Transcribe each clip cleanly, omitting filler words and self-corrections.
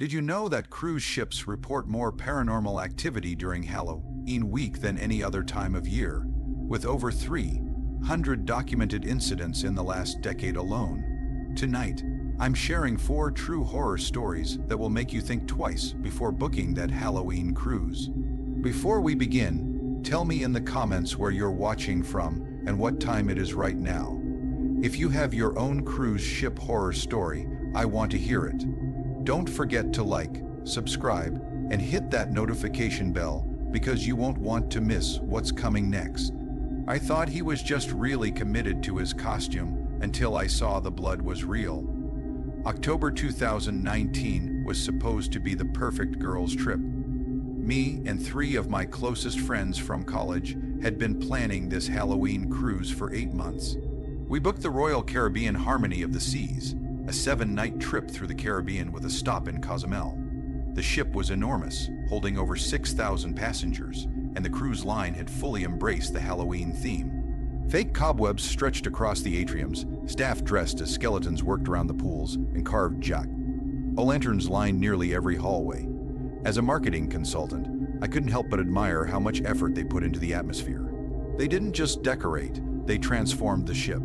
Did you know that cruise ships report more paranormal activity during Halloween week than any other time of year, with over 300 documented incidents in the last decade alone? Tonight, I'm sharing 4 true horror stories that will make you think twice before booking that Halloween cruise. Before we begin, tell me in the comments where you're watching from and what time it is right now. If you have your own cruise ship horror story, I want to hear it. Don't forget to like, subscribe, and hit that notification bell because you won't want to miss what's coming next. I thought he was just really committed to his costume until I saw the blood was real. October 2019 was supposed to be the perfect girls' trip. Me and 3 of my closest friends from college had been planning this Halloween cruise for 8 months. We booked the Royal Caribbean Harmony of the Seas, a 7-night trip through the Caribbean with a stop in Cozumel. The ship was enormous, holding over 6,000 passengers, and the cruise line had fully embraced the Halloween theme. Fake cobwebs stretched across the atriums, staff dressed as skeletons worked around the pools and carved jack-o'-lanterns lined nearly every hallway. As a marketing consultant, I couldn't help but admire how much effort they put into the atmosphere. They didn't just decorate, they transformed the ship.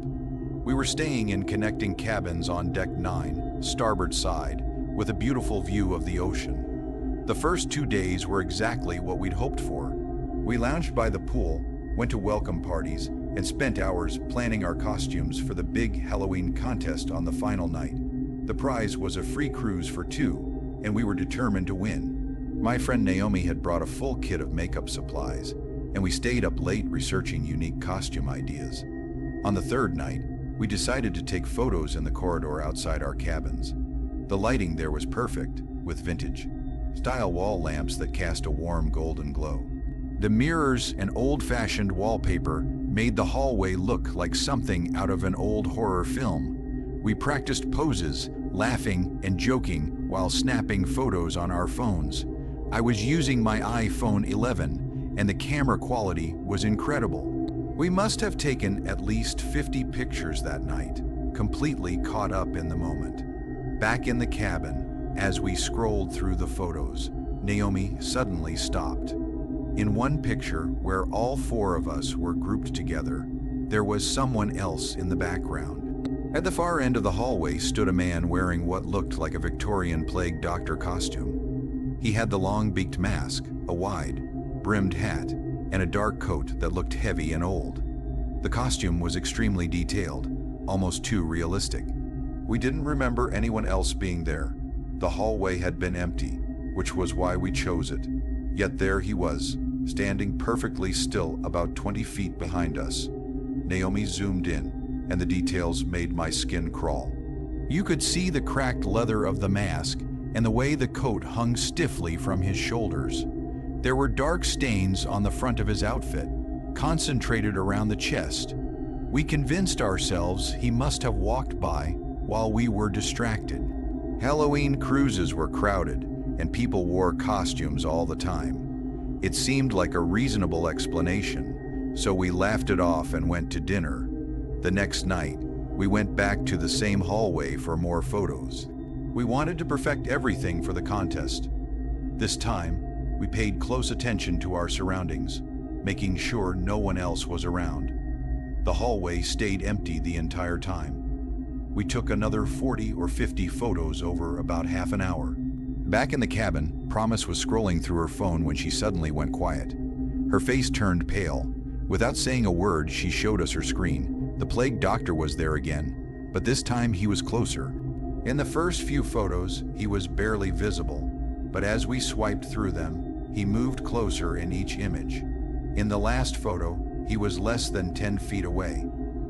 We were staying in connecting cabins on deck 9, starboard side, with a beautiful view of the ocean. The first 2 days were exactly what we'd hoped for. We lounged by the pool, went to welcome parties, and spent hours planning our costumes for the big Halloween contest on the final night. The prize was a free cruise for 2, and we were determined to win. My friend Naomi had brought a full kit of makeup supplies, and we stayed up late researching unique costume ideas. On the 3rd night, we decided to take photos in the corridor outside our cabins. The lighting there was perfect, with vintage-style wall lamps that cast a warm golden glow. The mirrors and old-fashioned wallpaper made the hallway look like something out of an old horror film. We practiced poses, laughing and joking while snapping photos on our phones. I was using my iPhone 11, and the camera quality was incredible. We must have taken at least 50 pictures that night, completely caught up in the moment. Back in the cabin, as we scrolled through the photos, Naomi suddenly stopped. In one picture, where all 4 of us were grouped together, there was someone else in the background. At the far end of the hallway stood a man wearing what looked like a Victorian plague doctor costume. He had the long-beaked mask, a wide-brimmed hat, and a dark coat that looked heavy and old. The costume was extremely detailed, almost too realistic. We didn't remember anyone else being there. The hallway had been empty, which was why we chose it. Yet there he was, standing perfectly still about 20 feet behind us. Naomi zoomed in, and the details made my skin crawl. You could see the cracked leather of the mask and the way the coat hung stiffly from his shoulders. There were dark stains on the front of his outfit, concentrated around the chest. We convinced ourselves he must have walked by while we were distracted. Halloween cruises were crowded, and people wore costumes all the time. It seemed like a reasonable explanation, so we laughed it off and went to dinner. The next night, we went back to the same hallway for more photos. We wanted to perfect everything for the contest. This time, we paid close attention to our surroundings, making sure no one else was around. The hallway stayed empty the entire time. We took another 40 or 50 photos over about half an hour. Back in the cabin, Promise was scrolling through her phone when she suddenly went quiet. Her face turned pale. Without saying a word, she showed us her screen. The plague doctor was there again, but this time he was closer. In the first few photos, he was barely visible, but as we swiped through them, he moved closer in each image. In the last photo, he was less than 10 feet away.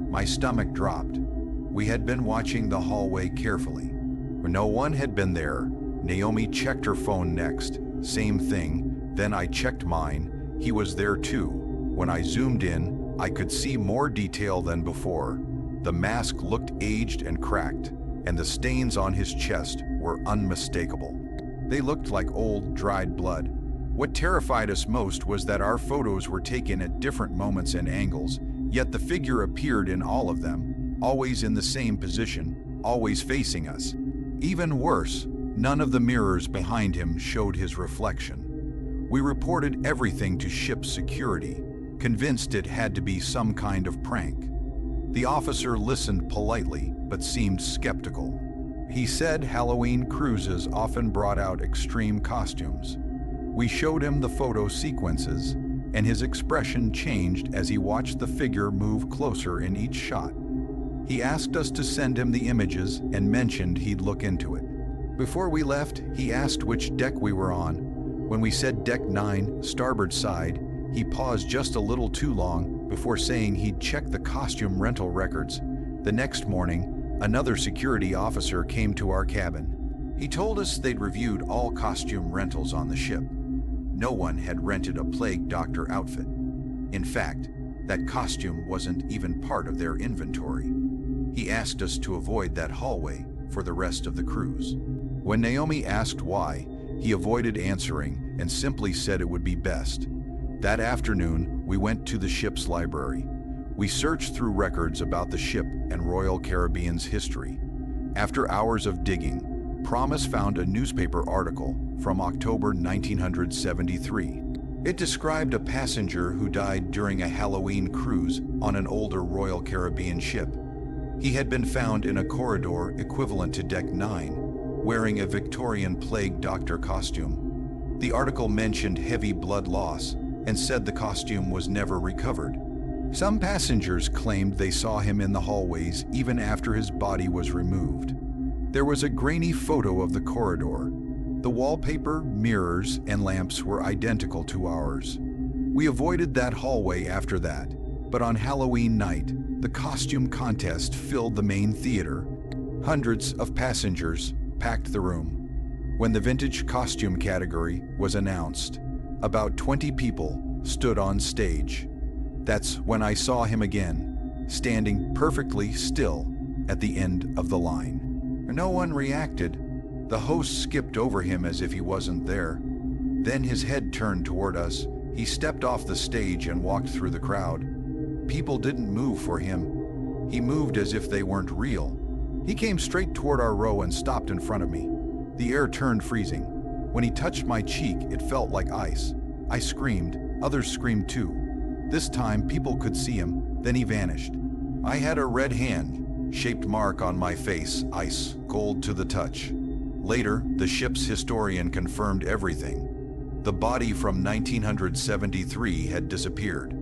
My stomach dropped. We had been watching the hallway carefully. When no one had been there, Naomi checked her phone next. Same thing. Then I checked mine. He was there too. When I zoomed in, I could see more detail than before. The mask looked aged and cracked, and the stains on his chest were unmistakable. They looked like old, dried blood. What terrified us most was that our photos were taken at different moments and angles, yet the figure appeared in all of them, always in the same position, always facing us. Even worse, None of the mirrors behind him showed his reflection. We reported everything to ship security, convinced it had to be some kind of prank. The officer listened politely, but seemed skeptical. He said Halloween cruises often brought out extreme costumes. We showed him the photo sequences, and his expression changed as he watched the figure move closer in each shot. He asked us to send him the images and mentioned he'd look into it. Before we left, he asked which deck we were on. When we said Deck 9, starboard side, he paused just a little too long before saying he'd check the costume rental records. The next morning, another security officer came to our cabin. He told us they'd reviewed all costume rentals on the ship. No one had rented a plague doctor outfit. In fact, that costume wasn't even part of their inventory. He asked us to avoid that hallway for the rest of the cruise. When Naomi asked why, he avoided answering and simply said it would be best. That afternoon, we went to the ship's library. We searched through records about the ship and Royal Caribbean's history. After hours of digging, Promise found a newspaper article from October 1973. It described a passenger who died during a Halloween cruise on an older Royal Caribbean ship. He had been found in a corridor equivalent to Deck 9, wearing a Victorian plague doctor costume. The article mentioned heavy blood loss and said the costume was never recovered. Some passengers claimed they saw him in the hallways even after his body was removed. There was a grainy photo of the corridor. The wallpaper, mirrors, and lamps were identical to ours. We avoided that hallway after that, but on Halloween night, the costume contest filled the main theater. Hundreds of passengers packed the room. When the vintage costume category was announced, about 20 people stood on stage. That's when I saw him again, standing perfectly still at the end of the line. No one reacted. The host skipped over him as if he wasn't there. Then his head turned toward us. He stepped off the stage and walked through the crowd. People didn't move for him. He moved as if they weren't real. He came straight toward our row and stopped in front of me. The air turned freezing. When he touched my cheek, it felt like ice. I screamed. Others screamed too. This time, people could see him. Then he vanished. I had a red hand-shaped mark on my face, ice, cold to the touch. Later, the ship's historian confirmed everything. The body from 1973 had disappeared.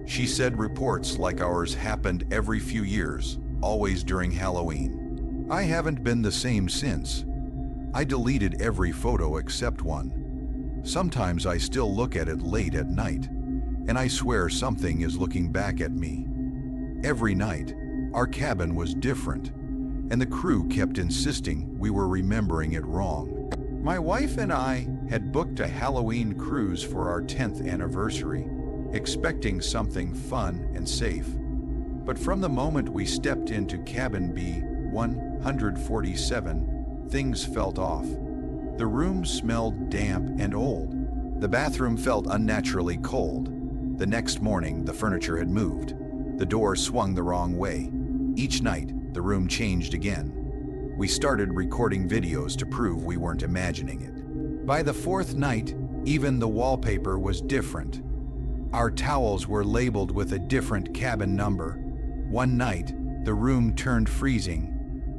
She said reports like ours happened every few years, always during Halloween. I haven't been the same since. I deleted every photo except one. Sometimes I still look at it late at night, and I swear something is looking back at me. Every night, our cabin was different, and the crew kept insisting we were remembering it wrong. My wife and I had booked a Halloween cruise for our 10th anniversary, expecting something fun and safe. But from the moment we stepped into cabin B-147, things felt off. The room smelled damp and old. The bathroom felt unnaturally cold. The next morning, the furniture had moved. The door swung the wrong way. Each night, the room changed again. We started recording videos to prove we weren't imagining it. By the fourth night, even the wallpaper was different. Our towels were labeled with a different cabin number. One night, the room turned freezing.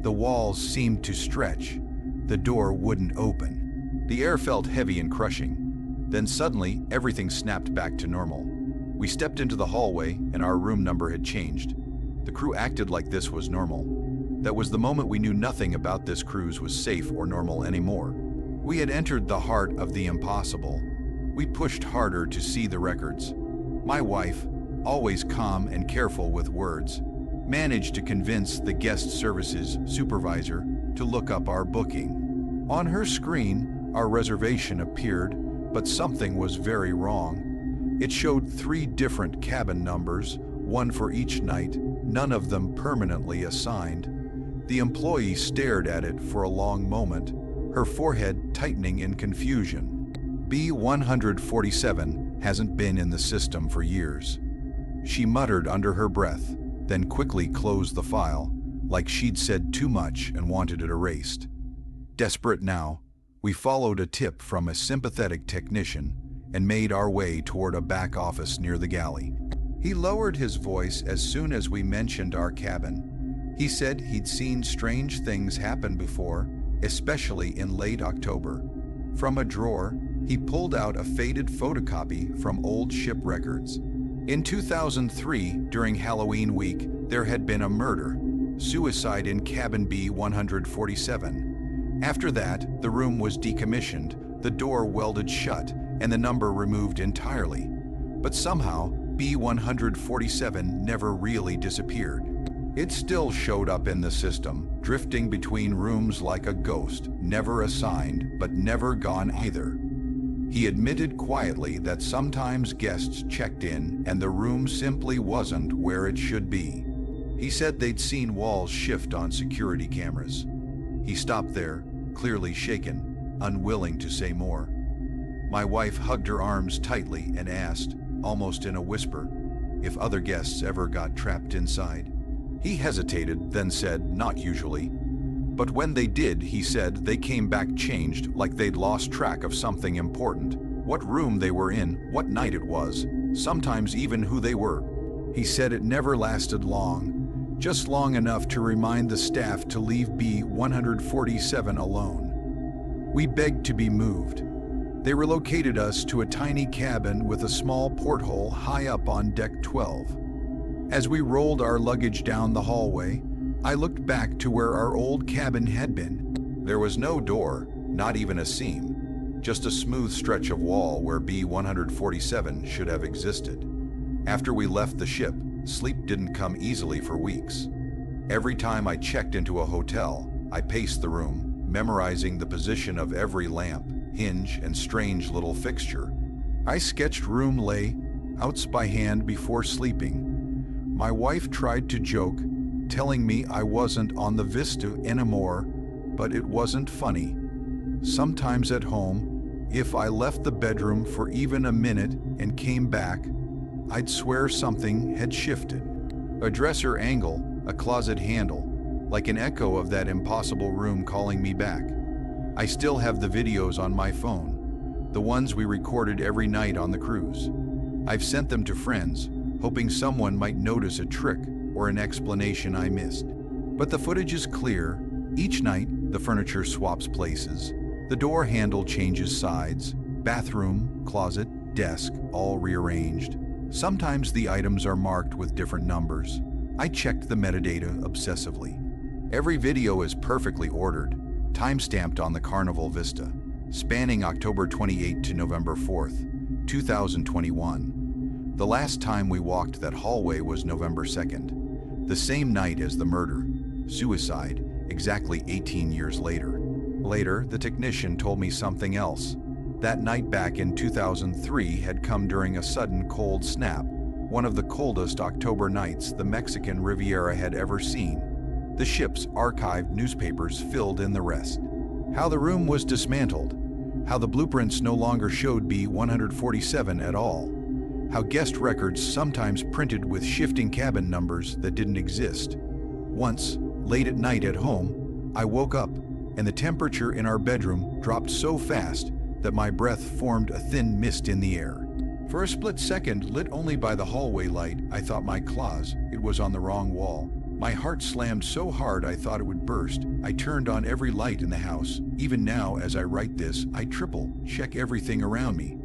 The walls seemed to stretch. The door wouldn't open. The air felt heavy and crushing. Then suddenly, everything snapped back to normal. We stepped into the hallway and our room number had changed. The crew acted like this was normal. That was the moment we knew nothing about this cruise was safe or normal anymore. We had entered the heart of the impossible. We pushed harder to see the records. My wife, always calm and careful with words, managed to convince the guest services supervisor to look up our booking. On her screen, our reservation appeared, but something was very wrong. It showed 3 different cabin numbers, one for each night, none of them permanently assigned. The employee stared at it for a long moment, her forehead tightening in confusion. B-147 hasn't been in the system for years. She muttered under her breath, then quickly closed the file, like she'd said too much and wanted it erased. Desperate now, We followed a tip from a sympathetic technician and made our way toward a back office near the galley. He lowered his voice as soon as we mentioned our cabin. He said he'd seen strange things happen before, especially in late October. From a drawer, he pulled out a faded photocopy from old ship records. In 2003, during Halloween week, there had been a murder, suicide in cabin B147. After that, the room was decommissioned, the door welded shut, and the number removed entirely. But somehow, B147 never really disappeared. It still showed up in the system, drifting between rooms like a ghost, never assigned, but never gone either. He admitted quietly that sometimes guests checked in and the room simply wasn't where it should be. He said they'd seen walls shift on security cameras. He stopped there, clearly shaken, unwilling to say more. My wife hugged her arms tightly and asked, almost in a whisper, if other guests ever got trapped inside. He hesitated, then said, not usually. But when they did, he said they came back changed, like they'd lost track of something important. What room they were in, what night it was, sometimes even who they were. He said it never lasted long, just long enough to remind the staff to leave B147 alone. We begged to be moved. They relocated us to a tiny cabin with a small porthole high up on deck 12. As we rolled our luggage down the hallway, I looked back to where our old cabin had been. There was no door, not even a seam, just a smooth stretch of wall where B147 should have existed. After we left the ship, sleep didn't come easily for weeks. Every time I checked into a hotel, I paced the room, memorizing the position of every lamp, hinge, and strange little fixture. I sketched room layouts by hand before sleeping. My wife tried to joke, telling me I wasn't on the Vista anymore, but it wasn't funny. Sometimes at home, if I left the bedroom for even a minute and came back, I'd swear something had shifted. A dresser angle, a closet handle, like an echo of that impossible room calling me back. I still have the videos on my phone, the ones we recorded every night on the cruise. I've sent them to friends, hoping someone might notice a trick or an explanation I missed. But the footage is clear. Each night, the furniture swaps places, the door handle changes sides, bathroom, closet, desk, all rearranged. Sometimes the items are marked with different numbers. I checked the metadata obsessively. Every video is perfectly ordered, time-stamped on the Carnival Vista, spanning October 28 to November 4th, 2021. The last time we walked that hallway was November 2nd, the same night as the murder, suicide, exactly 18 years later. Later, the technician told me something else. That night back in 2003 had come during a sudden cold snap, one of the coldest October nights the Mexican Riviera had ever seen. The ship's archived newspapers filled in the rest. How the room was dismantled, how the blueprints no longer showed B147 at all, how guest records sometimes printed with shifting cabin numbers that didn't exist. Once, late at night at home, I woke up and the temperature in our bedroom dropped so fast that my breath formed a thin mist in the air. For a split second, lit only by the hallway light, I thought my closet, it was on the wrong wall. My heart slammed so hard I thought it would burst. I turned on every light in the house. Even now, as I write this, I check everything around me.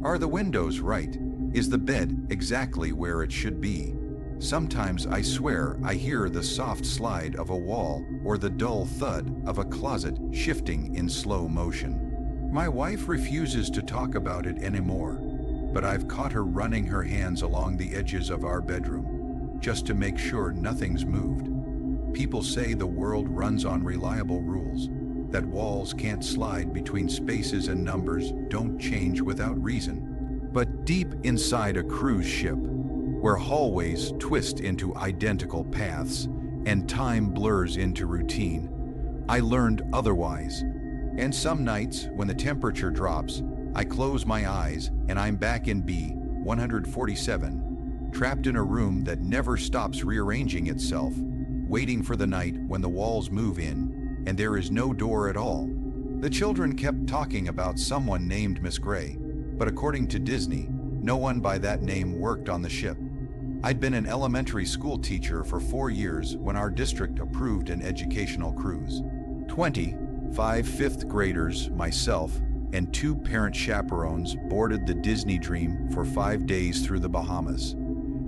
Are the windows right? Is the bed exactly where it should be? Sometimes I swear I hear the soft slide of a wall or the dull thud of a closet shifting in slow motion. My wife refuses to talk about it anymore, but I've caught her running her hands along the edges of our bedroom, just to make sure nothing's moved. People say the world runs on reliable rules, that walls can't slide between spaces and numbers don't change without reason. But deep inside a cruise ship, where hallways twist into identical paths and time blurs into routine, I learned otherwise. And some nights, when the temperature drops, I close my eyes and I'm back in B147, trapped in a room that never stops rearranging itself, waiting for the night when the walls move in and there is no door at all. The children kept talking about someone named Miss Gray, but according to Disney, no one by that name worked on the ship. I'd been an elementary school teacher for 4 years when our district approved an educational cruise. 25 fifth graders, myself, and 2 parent chaperones boarded the Disney Dream for 5 days through the Bahamas.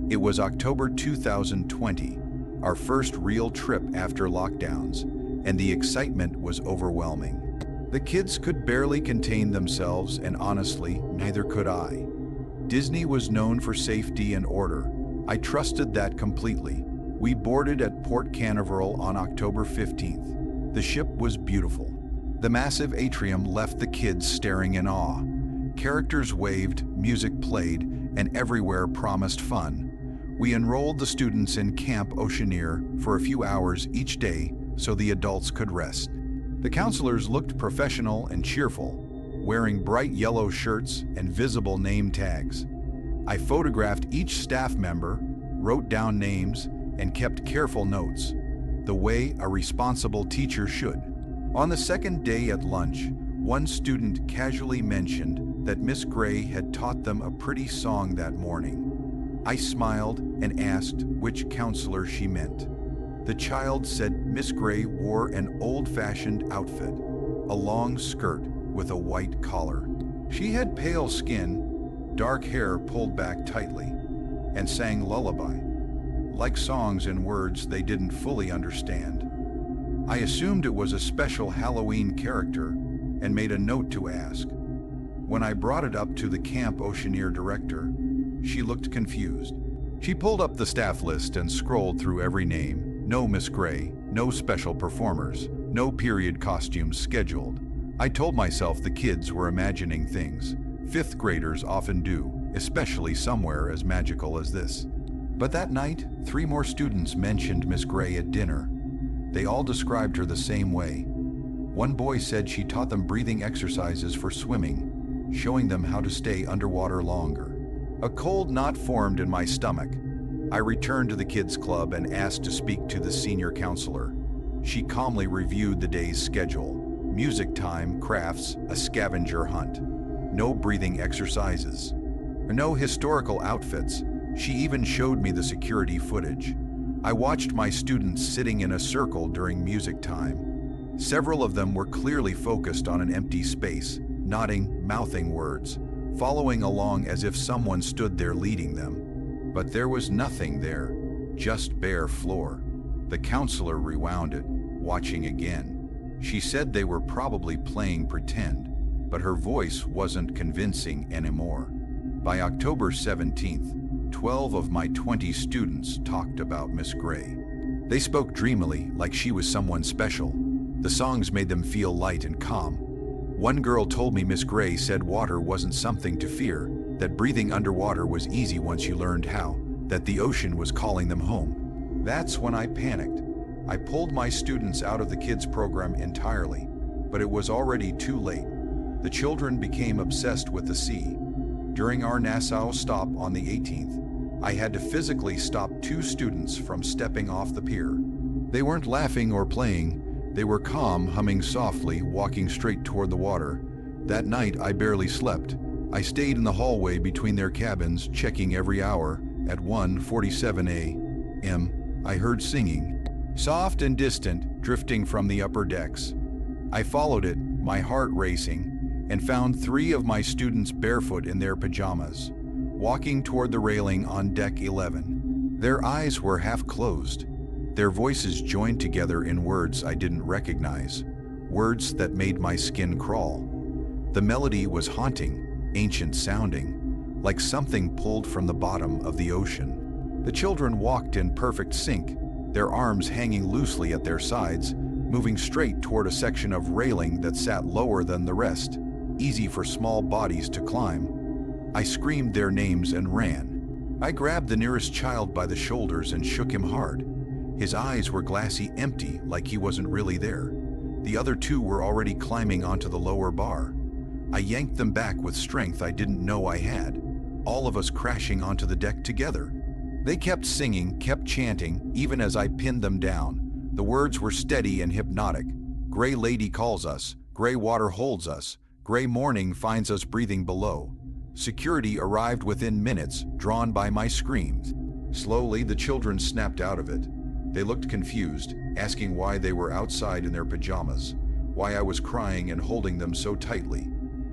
It was October 2020, our first real trip after lockdowns, and the excitement was overwhelming. The kids could barely contain themselves, and honestly, neither could I. Disney was known for safety and order. I trusted that completely. We boarded at Port Canaveral on October 15th. The ship was beautiful. The massive atrium left the kids staring in awe. Characters waved, music played, and everywhere promised fun. We enrolled the students in Camp Oceaneer for a few hours each day so the adults could rest. The counselors looked professional and cheerful, wearing bright yellow shirts and visible name tags. I photographed each staff member, wrote down names, and kept careful notes, the way a responsible teacher should. On the second day at lunch, one student casually mentioned that Miss Gray had taught them a pretty song that morning. I smiled and asked which counselor she meant. The child said Miss Gray wore an old-fashioned outfit, a long skirt with a white collar. She had pale skin, dark hair pulled back tightly, and sang lullaby, like songs in words they didn't fully understand. I assumed it was a special Halloween character and made a note to ask. When I brought it up to the Camp Oceaneer director, she looked confused. She pulled up the staff list and scrolled through every name. No Miss Gray, no special performers, no period costumes scheduled. I told myself the kids were imagining things. 5th graders often do, especially somewhere as magical as this. But that night, 3 more students mentioned Miss Gray at dinner. They all described her the same way. One boy said she taught them breathing exercises for swimming, showing them how to stay underwater longer. A cold knot formed in my stomach. I returned to the kids' club and asked to speak to the senior counselor. She calmly reviewed the day's schedule. Music time, crafts, a scavenger hunt. No breathing exercises. No historical outfits. She even showed me the security footage. I watched my students sitting in a circle during music time. Several of them were clearly focused on an empty space, nodding, mouthing words, following along as if someone stood there leading them. But there was nothing there, just bare floor. The counselor rewound it, watching again. She said they were probably playing pretend, but her voice wasn't convincing anymore. By October 17th, 12 of my 20 students talked about Miss Gray. They spoke dreamily, like she was someone special. The songs made them feel light and calm. One girl told me Miss Gray said water wasn't something to fear, that breathing underwater was easy once you learned how, that the ocean was calling them home. That's when I panicked. I pulled my students out of the kids program entirely, but it was already too late. The children became obsessed with the sea. During our Nassau stop on the 18th, I had to physically stop 2 students from stepping off the pier. They weren't laughing or playing. They were calm, humming softly, walking straight toward the water. That night, I barely slept. I stayed in the hallway between their cabins, checking every hour. At 1:47 a.m., I heard singing, soft and distant, drifting from the upper decks. I followed it, my heart racing, and found 3 of my students barefoot in their pajamas, walking toward the railing on deck 11. Their eyes were half closed. Their voices joined together in words I didn't recognize, words that made my skin crawl. The melody was haunting, ancient sounding, like something pulled from the bottom of the ocean. The children walked in perfect sync, their arms hanging loosely at their sides, moving straight toward a section of railing that sat lower than the rest, easy for small bodies to climb. I screamed their names and ran. I grabbed the nearest child by the shoulders and shook him hard. His eyes were glassy empty, like he wasn't really there. The other 2 were already climbing onto the lower bar. I yanked them back with strength I didn't know I had, all of us crashing onto the deck together. They kept singing, kept chanting, even as I pinned them down. The words were steady and hypnotic. Gray Lady calls us, Gray water holds us. Gray morning finds us breathing below. Security arrived within minutes, drawn by my screams. Slowly, the children snapped out of it. They looked confused, asking why they were outside in their pajamas, why I was crying and holding them so tightly.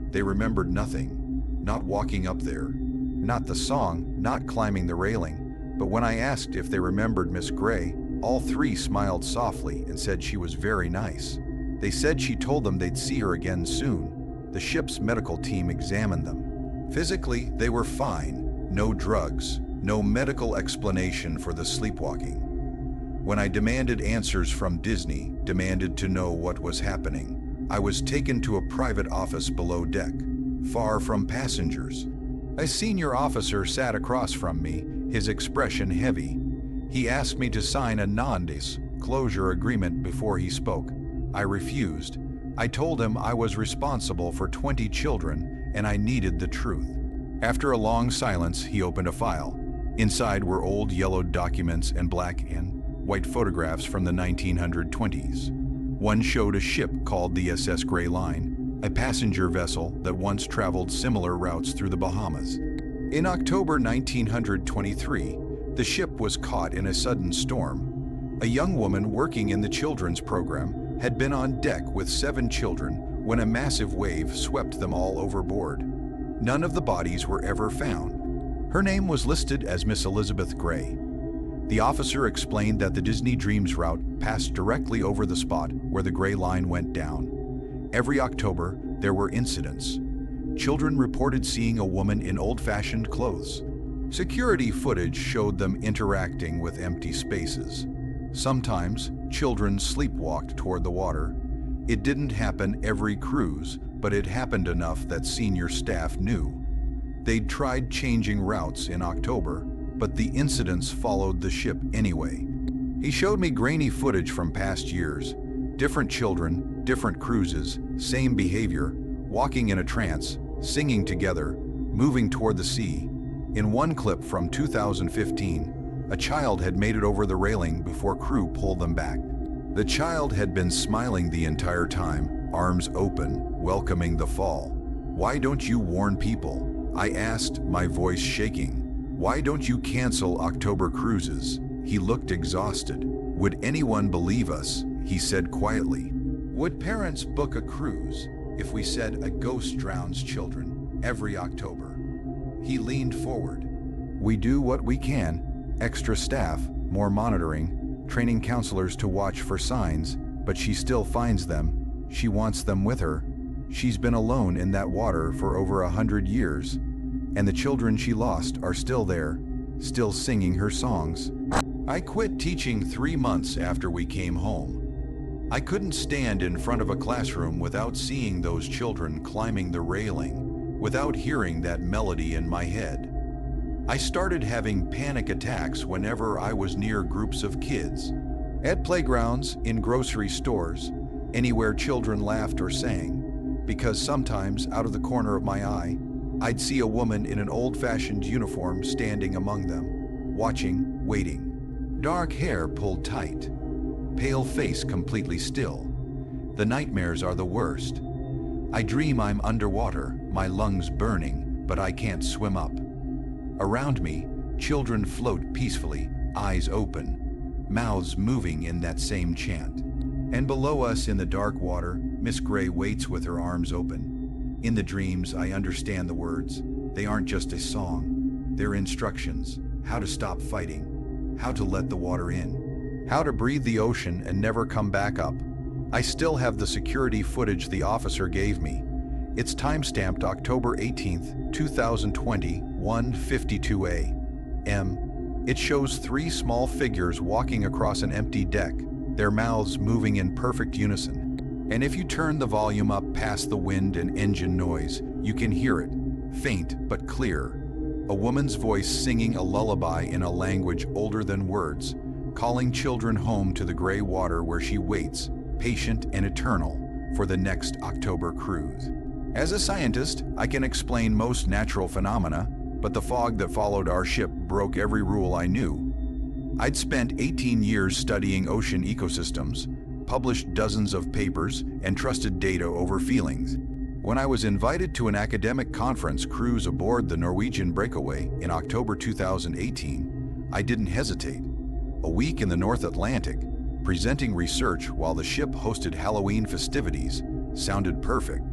They remembered nothing. Not walking up there, not the song, not climbing the railing. But when I asked if they remembered Miss Gray, all three smiled softly and said she was very nice. They said she told them they'd see her again soon. The ship's medical team examined them. Physically, they were fine. No drugs, no medical explanation for the sleepwalking. When I demanded answers from Disney, demanded to know what was happening, I was taken to a private office below deck, far from passengers. A senior officer sat across from me, his expression heavy. He asked me to sign a non-disclosure agreement before he spoke. I refused. I told him I was responsible for 20 children and I needed the truth. After a long silence, he opened a file. Inside were old yellowed documents and black and white photographs from the 1920s. One showed a ship called the SS Gray Line, a passenger vessel that once traveled similar routes through the Bahamas. In October 1923, the ship was caught in a sudden storm. A young woman working in the children's program had been on deck with 7 children when a massive wave swept them all overboard. None of the bodies were ever found. Her name was listed as Miss Elizabeth Gray. The officer explained that the Disney Dreams route passed directly over the spot where the Gray Line went down. Every October, there were incidents. Children reported seeing a woman in old-fashioned clothes. Security footage showed them interacting with empty spaces. Sometimes, children sleepwalked toward the water. It didn't happen every cruise, but it happened enough that senior staff knew. They'd tried changing routes in October, but the incidents followed the ship anyway. He showed me grainy footage from past years. Different children, different cruises, same behavior, walking in a trance, singing together, moving toward the sea. In one clip from 2015, a child had made it over the railing before crew pulled them back. The child had been smiling the entire time, arms open, welcoming the fall. "Why don't you warn people?" I asked, my voice shaking. "Why don't you cancel October cruises?" He looked exhausted. "Would anyone believe us?" he said quietly. "Would parents book a cruise if we said a ghost drowns children every October?" He leaned forward. "We do what we can. Extra staff, more monitoring, training counselors to watch for signs, but she still finds them. She wants them with her. She's been alone in that water for over 100 years. And the children she lost are still there, still singing her songs." I quit teaching 3 months after we came home. I couldn't stand in front of a classroom without seeing those children climbing the railing, without hearing that melody in my head. I started having panic attacks whenever I was near groups of kids. At playgrounds, in grocery stores, anywhere children laughed or sang, because sometimes, out of the corner of my eye, I'd see a woman in an old-fashioned uniform standing among them, watching, waiting. Dark hair pulled tight, pale face completely still. The nightmares are the worst. I dream I'm underwater, my lungs burning, but I can't swim up. Around me, children float peacefully, eyes open, mouths moving in that same chant. And below us in the dark water, Miss Gray waits with her arms open. In the dreams, I understand the words. They aren't just a song. They're instructions. How to stop fighting. How to let the water in. How to breathe the ocean and never come back up. I still have the security footage the officer gave me. It's time-stamped October 18th, 2020, 1:52 a.m. It shows 3 small figures walking across an empty deck, their mouths moving in perfect unison. And if you turn the volume up past the wind and engine noise, you can hear it, faint but clear. A woman's voice singing a lullaby in a language older than words, calling children home to the gray water where she waits, patient and eternal, for the next October cruise. As a scientist, I can explain most natural phenomena, but the fog that followed our ship broke every rule I knew. I'd spent 18 years studying ocean ecosystems, published dozens of papers, and trusted data over feelings. When I was invited to an academic conference cruise aboard the Norwegian Breakaway in October 2018, I didn't hesitate. A week in the North Atlantic, presenting research while the ship hosted Halloween festivities, sounded perfect.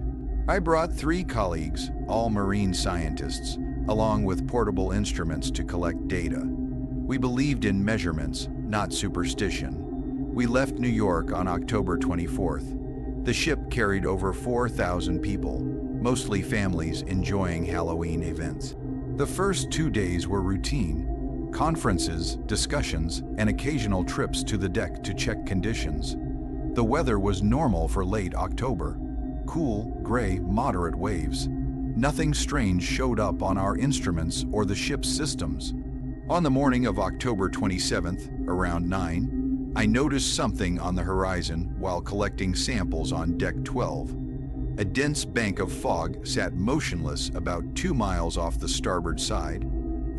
I brought 3 colleagues, all marine scientists, along with portable instruments to collect data. We believed in measurements, not superstition. We left New York on October 24th. The ship carried over 4,000 people, mostly families enjoying Halloween events. The first 2 days were routine: conferences, discussions, and occasional trips to the deck to check conditions. The weather was normal for late October. Cool, gray, moderate waves. Nothing strange showed up on our instruments or the ship's systems. On the morning of October 27th, around 9, I noticed something on the horizon while collecting samples on Deck 12. A dense bank of fog sat motionless about 2 miles off the starboard side.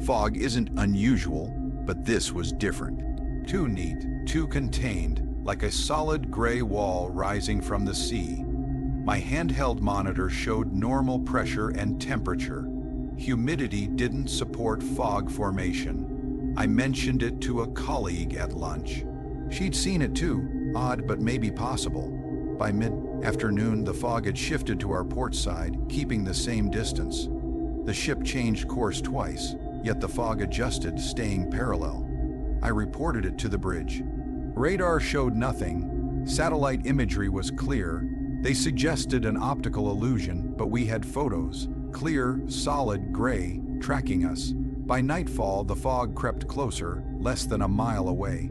Fog isn't unusual, but this was different. Too neat, too contained, like a solid gray wall rising from the sea. My handheld monitor showed normal pressure and temperature. Humidity didn't support fog formation. I mentioned it to a colleague at lunch. She'd seen it too, odd but maybe possible. By mid-afternoon, the fog had shifted to our port side, keeping the same distance. The ship changed course twice, yet the fog adjusted, staying parallel. I reported it to the bridge. Radar showed nothing. Satellite imagery was clear. They suggested an optical illusion, but we had photos, clear, solid gray, tracking us. By nightfall, the fog crept closer, less than a mile away.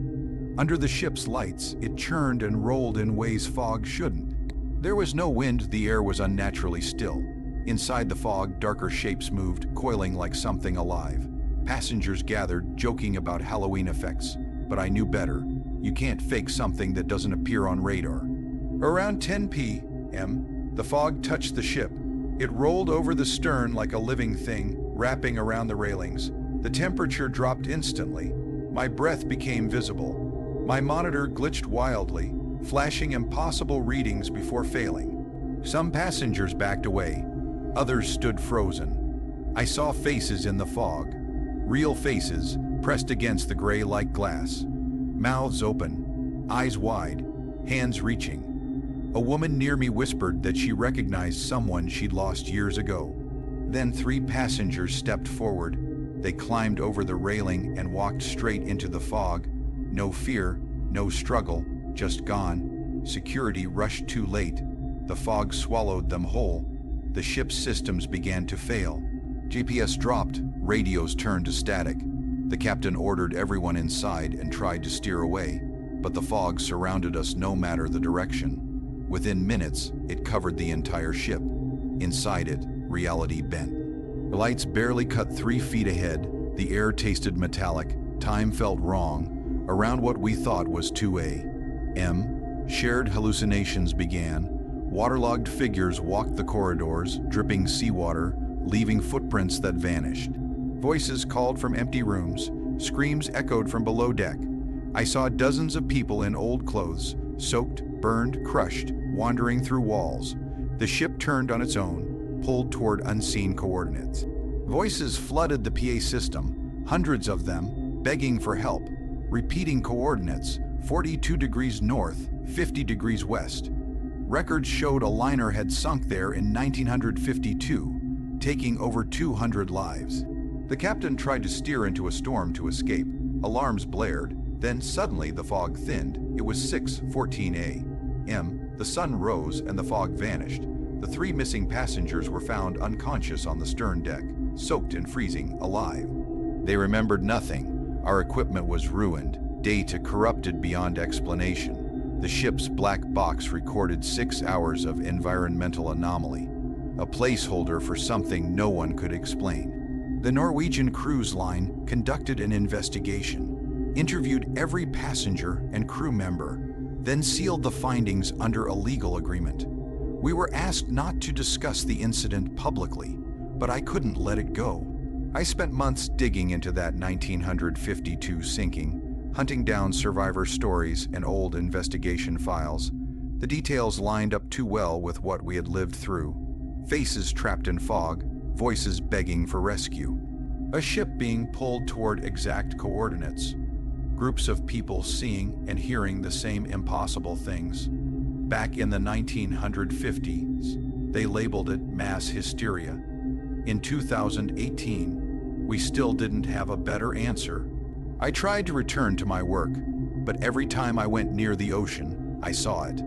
Under the ship's lights, it churned and rolled in ways fog shouldn't. There was no wind, the air was unnaturally still. Inside the fog, darker shapes moved, coiling like something alive. Passengers gathered, joking about Halloween effects, but I knew better. You can't fake something that doesn't appear on radar. Around 10 p.m., the fog touched the ship. It rolled over the stern like a living thing, wrapping around the railings. The temperature dropped instantly. My breath became visible. My monitor glitched wildly, flashing impossible readings before failing. Some passengers backed away. Others stood frozen. I saw faces in the fog. Real faces, pressed against the gray like glass. Mouths open, eyes wide, hands reaching. A woman near me whispered that she recognized someone she'd lost years ago. Then 3 passengers stepped forward. They climbed over the railing and walked straight into the fog. No fear, no struggle, just gone. Security rushed too late. The fog swallowed them whole. The ship's systems began to fail. GPS dropped, radios turned to static. The captain ordered everyone inside and tried to steer away, but the fog surrounded us no matter the direction. Within minutes, it covered the entire ship. Inside it, reality bent. The lights barely cut 3 feet ahead. The air tasted metallic. Time felt wrong. Around what we thought was 2 a.m., shared hallucinations began. Waterlogged figures walked the corridors, dripping seawater, leaving footprints that vanished. Voices called from empty rooms. Screams echoed from below deck. I saw dozens of people in old clothes, soaked, burned, crushed, wandering through walls. The ship turned on its own, pulled toward unseen coordinates. Voices flooded the PA system, hundreds of them, begging for help, repeating coordinates: 42 degrees north, 50 degrees west. Records showed a liner had sunk there in 1952, taking over 200 lives. The captain tried to steer into a storm to escape. Alarms blared, then suddenly the fog thinned. It was 6:14 a.m. The sun rose and the fog vanished. The 3 missing passengers were found unconscious on the stern deck, soaked and freezing, alive. They remembered nothing. Our equipment was ruined, data corrupted beyond explanation. The ship's black box recorded 6 hours of environmental anomaly, a placeholder for something no one could explain. The Norwegian cruise line conducted an investigation, interviewed every passenger and crew member, then sealed the findings under a legal agreement. We were asked not to discuss the incident publicly, but I couldn't let it go. I spent months digging into that 1952 sinking. Hunting down survivor stories and old investigation files, the details lined up too well with what we had lived through. Faces trapped in fog, voices begging for rescue. A ship being pulled toward exact coordinates. Groups of people seeing and hearing the same impossible things. Back in the 1950s, they labeled it mass hysteria. In 2018, we still didn't have a better answer. I tried to return to my work, but every time I went near the ocean, I saw it.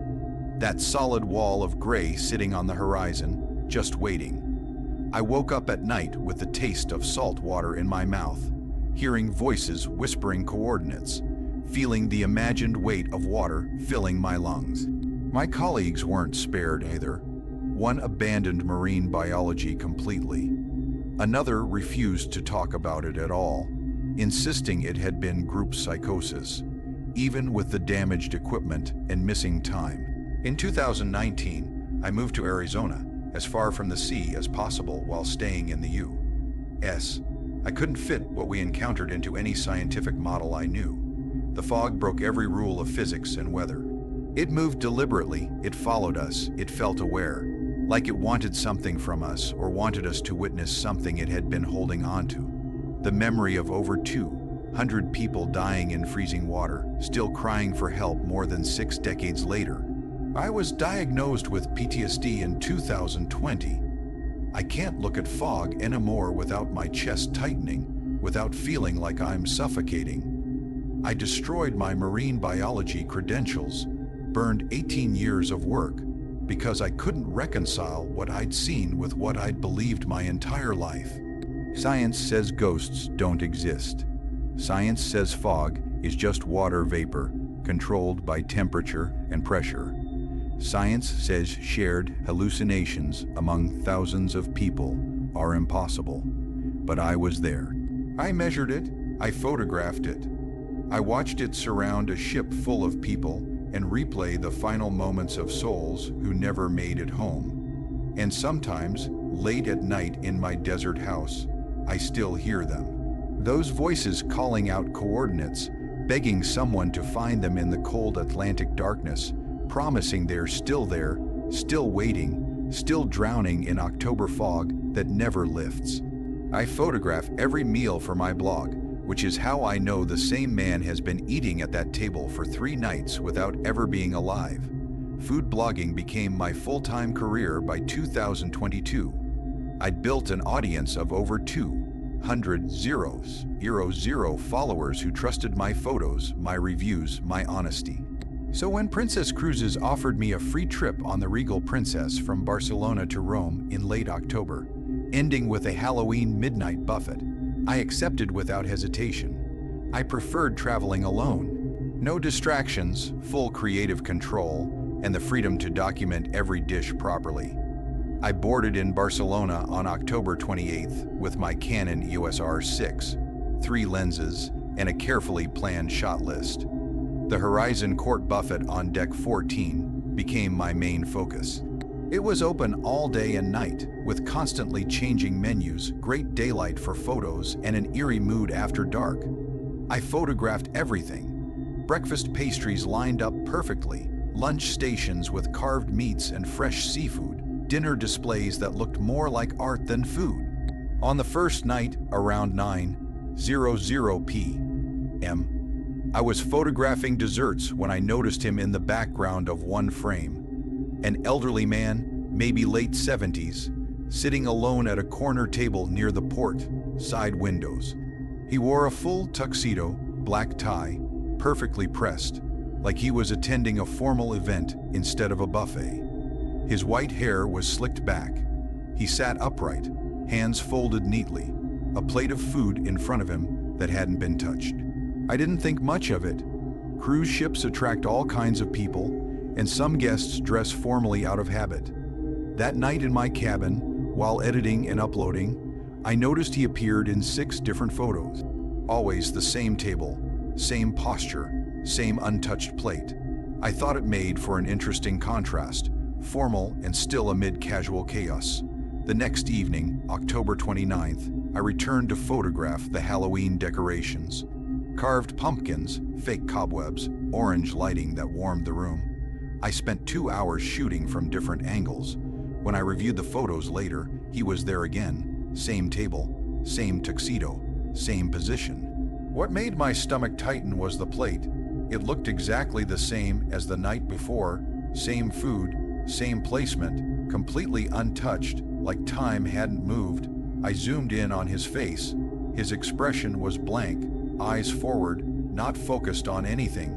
That solid wall of gray sitting on the horizon, just waiting. I woke up at night with the taste of salt water in my mouth, hearing voices whispering coordinates, feeling the imagined weight of water filling my lungs. My colleagues weren't spared either. One abandoned marine biology completely. Another refused to talk about it at all, insisting it had been group psychosis, even with the damaged equipment and missing time. In 2019, I moved to Arizona, as far from the sea as possible while staying in the U.S. I couldn't fit what we encountered into any scientific model I knew. The fog broke every rule of physics and weather. It moved deliberately, it followed us, it felt aware, like it wanted something from us or wanted us to witness something it had been holding on to. The memory of over 200 people dying in freezing water, still crying for help more than 6 decades later. I was diagnosed with PTSD in 2020. I can't look at fog anymore without my chest tightening, without feeling like I'm suffocating. I destroyed my marine biology credentials, burned 18 years of work, because I couldn't reconcile what I'd seen with what I'd believed my entire life. Science says ghosts don't exist. Science says fog is just water vapor, controlled by temperature and pressure. Science says shared hallucinations among thousands of people are impossible. But I was there. I measured it, I photographed it. I watched it surround a ship full of people and replay the final moments of souls who never made it home. And sometimes, late at night in my desert house, I still hear them. Those voices calling out coordinates, begging someone to find them in the cold Atlantic darkness, promising they're still there, still waiting, still drowning in October fog that never lifts. I photograph every meal for my blog, which is how I know the same man has been eating at that table for 3 nights without ever being alive. Food blogging became my full-time career by 2022. I'd built an audience of over 200 followers who trusted my photos, my reviews, my honesty. So when Princess Cruises offered me a free trip on the Regal Princess from Barcelona to Rome in late October, ending with a Halloween midnight buffet, I accepted without hesitation. I preferred traveling alone. No distractions, full creative control, and the freedom to document every dish properly. I boarded in Barcelona on October 28th with my Canon EOS R6, 3 lenses, and a carefully planned shot list. The Horizon Court Buffet on Deck 14 became my main focus. It was open all day and night, with constantly changing menus, great daylight for photos, and an eerie mood after dark. I photographed everything. Breakfast pastries lined up perfectly, lunch stations with carved meats and fresh seafood, dinner displays that looked more like art than food. On the first night, around 9:00 p.m., I was photographing desserts when I noticed him in the background of one frame. An elderly man, maybe late 70s, sitting alone at a corner table near the port side windows. He wore a full tuxedo, black tie, perfectly pressed, like he was attending a formal event instead of a buffet. His white hair was slicked back. He sat upright, hands folded neatly, a plate of food in front of him that hadn't been touched. I didn't think much of it. Cruise ships attract all kinds of people, and some guests dress formally out of habit. That night in my cabin, while editing and uploading, I noticed he appeared in 6 different photos. Always the same table, same posture, same untouched plate. I thought it made for an interesting contrast, formal and still amid casual chaos. The next evening, October 29th, I returned to photograph the Halloween decorations. Carved pumpkins, fake cobwebs, orange lighting that warmed the room. I spent 2 hours shooting from different angles. When I reviewed the photos later, he was there again. Same table, same tuxedo, same position. What made my stomach tighten was the plate. It looked exactly the same as the night before, same food, same placement, completely untouched, like time hadn't moved. I zoomed in on his face. His expression was blank, eyes forward, not focused on anything.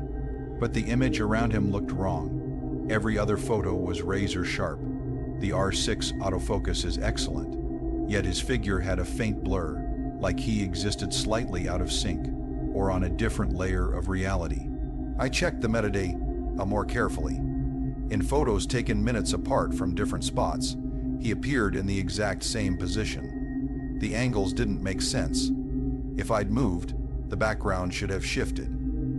But the image around him looked wrong. Every other photo was razor sharp. The R6 autofocus is excellent, yet his figure had a faint blur, like he existed slightly out of sync, or on a different layer of reality. I checked the metadata more carefully. In photos taken minutes apart from different spots, he appeared in the exact same position. The angles didn't make sense. If I'd moved, the background should have shifted.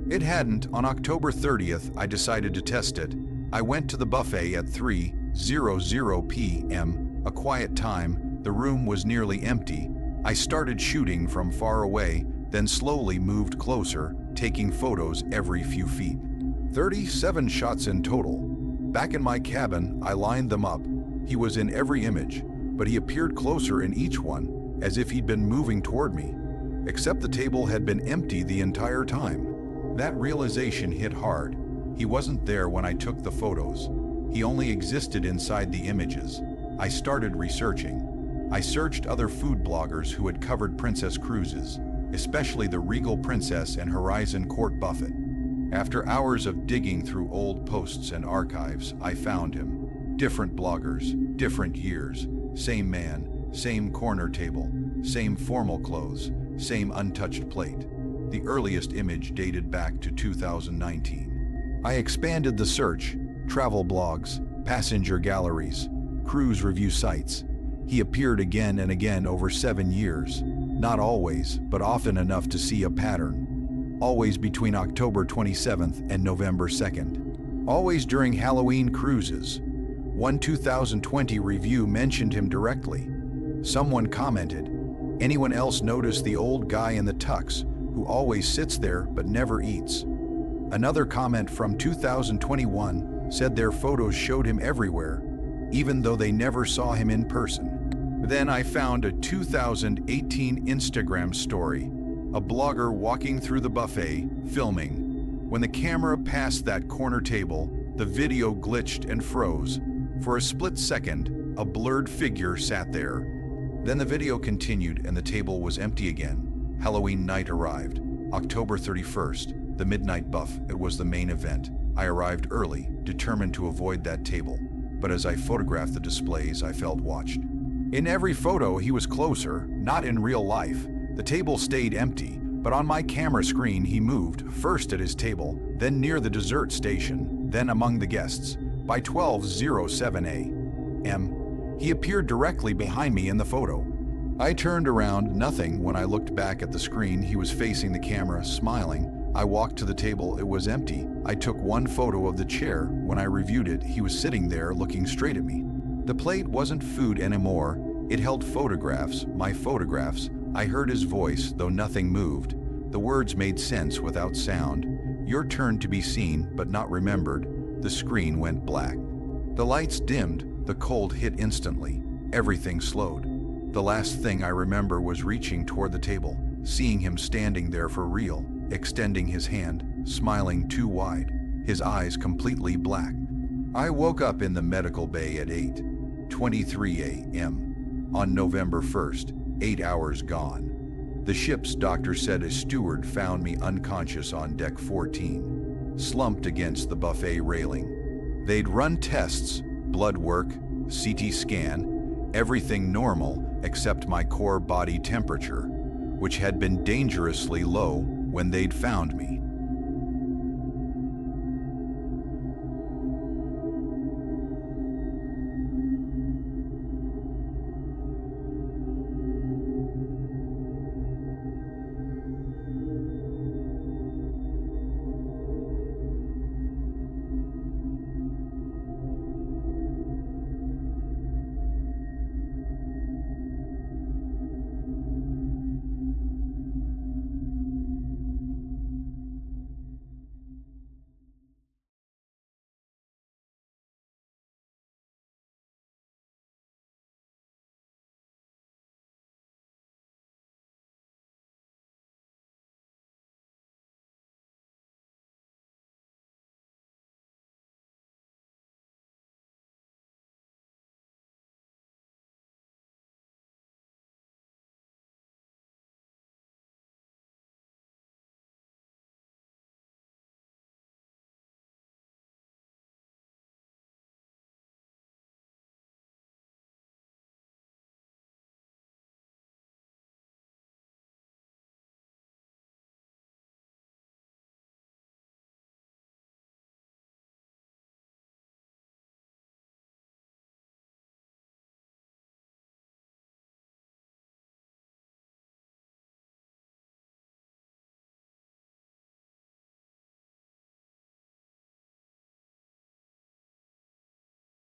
It hadn't. On October 30th, I decided to test it. I went to the buffet at 3:00 p.m., a quiet time. The room was nearly empty. I started shooting from far away, then slowly moved closer, taking photos every few feet. 37 shots in total. Back in my cabin, I lined them up. He was in every image, but he appeared closer in each one, as if he'd been moving toward me. Except the table had been empty the entire time. That realization hit hard. He wasn't there when I took the photos. He only existed inside the images. I started researching. I searched other food bloggers who had covered princess cruises, especially the Regal Princess and Horizon Court Buffet. After hours of digging through old posts and archives, I found him. Different bloggers, different years, same man, same corner table, same formal clothes, same untouched plate. The earliest image dated back to 2019. I expanded the search: travel blogs, passenger galleries, cruise review sites. He appeared again and again over 7 years. Not always, but often enough to see a pattern. Always between October 27th and November 2nd. Always during Halloween cruises. One 2020 review mentioned him directly. Someone commented, "Anyone else notice the old guy in the tux who always sits there but never eats?" Another comment from 2021 said their photos showed him everywhere, even though they never saw him in person. Then I found a 2018 Instagram story, a blogger walking through the buffet, filming. When the camera passed that corner table, the video glitched and froze. For a split second, a blurred figure sat there. Then the video continued and the table was empty again. Halloween night arrived. October 31st, the midnight buff. It was the main event. I arrived early, determined to avoid that table. But as I photographed the displays, I felt watched. In every photo, he was closer, not in real life. The table stayed empty, but on my camera screen he moved, first at his table, then near the dessert station, then among the guests. By 12:07 a.m., he appeared directly behind me in the photo. I turned around, nothing. When I looked back at the screen, he was facing the camera, smiling. I walked to the table, it was empty. I took one photo of the chair. When I reviewed it, he was sitting there looking straight at me. The plate wasn't food anymore, it held photographs, my photographs. I heard his voice, though nothing moved. The words made sense without sound. Your turn to be seen, but not remembered. The screen went black. The lights dimmed, the cold hit instantly. Everything slowed. The last thing I remember was reaching toward the table, seeing him standing there for real, extending his hand, smiling too wide, his eyes completely black. I woke up in the medical bay at 8:23 a.m. on November 1st, 8 hours gone. The ship's doctor said a steward found me unconscious on deck 14, slumped against the buffet railing. They'd run tests, blood work, CT scan, everything normal except my core body temperature, which had been dangerously low when they'd found me.